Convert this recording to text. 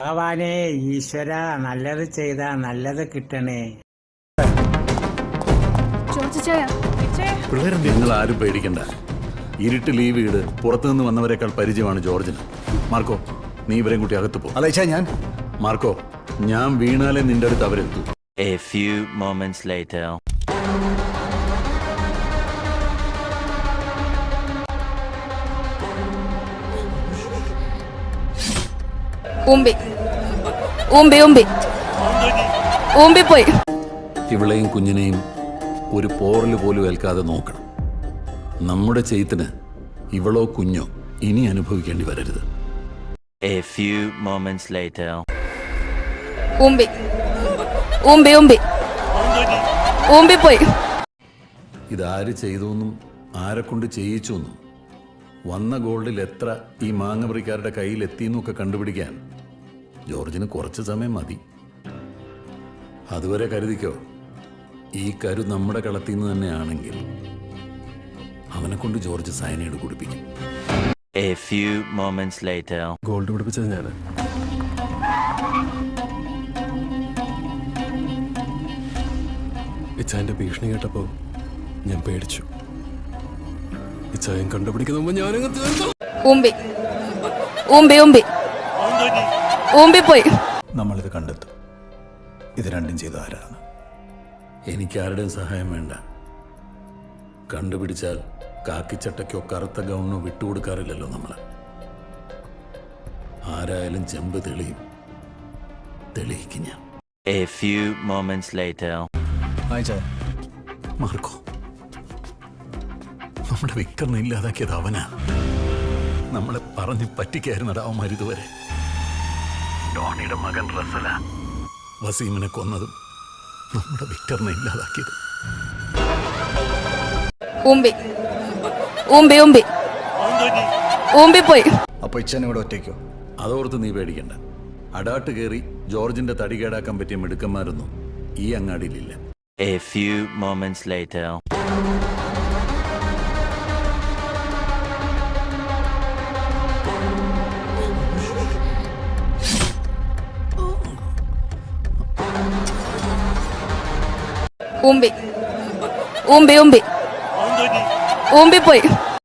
ഭഗവാനെ ഈശ്വര, നല്ലത് ചെയ്താ നല്ലത് കിട്ടണേ. നിങ്ങൾ ആരും പേടിക്കണ്ട. ഇരുട്ടിൽ ഈ വീട് പുറത്തുനിന്ന് വന്നവരെക്കാൾ പരിചയമാണ് ജോർജിന്. മാർക്കോ, നീ ഇവരെയും കൂട്ടി അകത്ത് പോ. അല്ല ഞാൻ മാർക്കോ, ഞാൻ വീണാലേ നിന്റെ അടുത്ത് അവരെത്തു. A few moments later. പോയി. ഇവളെയും കുഞ്ഞിനെയും ഒരു പോറൽ പോലും ഏൽക്കാതെ നോക്കണം. നമ്മുടെ ചെയ്ത്തിന് ഇവളോ കുഞ്ഞോ ഇനി അനുഭവിക്കേണ്ടി വരരുത്. A few moments later. പോയി. ഇതാര് ചെയ്തൊന്നും ആരെ കൊണ്ട് ചെയ്യിച്ചൊന്നും വന്ന ഗോൾഡിൽ എത്ര ഈ മാങ്ങപറിക്കാരുടെ കയ്യിൽ എത്തിയെന്നൊക്കെ കണ്ടുപിടിക്കാൻ ജോർജിന് കുറച്ച് സമയം മതി. അതുവരെ കരുതിക്കോ, ഈ കരു നമ്മുടെ കളത്തിൽ നിന്ന് തന്നെയാണെങ്കിൽ അവനെ കൊണ്ട് ജോർജ് സയനൈഡ് കുടിപ്പിക്കും. A few moments later. Gold പിടിപ്പിച്ചത് ഞാൻ. ഇച്ചായന്റെ ഭീഷണി കേട്ടപ്പോ ഞാൻ പേടിച്ചു. ഇച്ചായൻ കണ്ടുപിടിക്കുന്ന മുമ്പ് ഞാനങ്ങ് തീർന്നു. പോയി. നമ്മളിത് കണ്ടെത്തും. ഇത് രണ്ടും ചെയ്ത ആരാണ്? എനിക്കാരുടെയും സഹായം വേണ്ട. കണ്ടുപിടിച്ചാൽ കാക്കിച്ചട്ടയ്ക്കോ കറുത്ത ഗൗണിനോ വിട്ടുകൊടുക്കാറില്ലല്ലോ നമ്മൾ. ആരായാലും ചെമ്പ് തെളിയിക്കും ഞാൻ. A few moments later. Marco, നമ്മുടെ വിക്രനെ ഇല്ലാതാക്കിയത് അവനാ. നമ്മളെ പറഞ്ഞ് പറ്റിക്കായിരുന്നടാ അവന്മാർ ഇതുവരെ. ഡോണിയുടെ മകൻ റസല വസീമിനെ കൊന്നതും നമ്മുടെ വിക്ടറിനെ ഇല്ലാതാക്കിയത്. പോയി. അപ്പൊ ഇച്ചാൻ ഇവിടെ ഒറ്റയ്ക്കോ? അതോർത്ത് നീ പേടിക്കണ്ട. അടാട്ട് കയറി ജോർജിന്റെ തടി കേടാക്കാൻ പറ്റിയ മിടുക്കന്മാരൊന്നും ഈ അങ്ങാടിയിലില്ല. A few moments later. പോയി.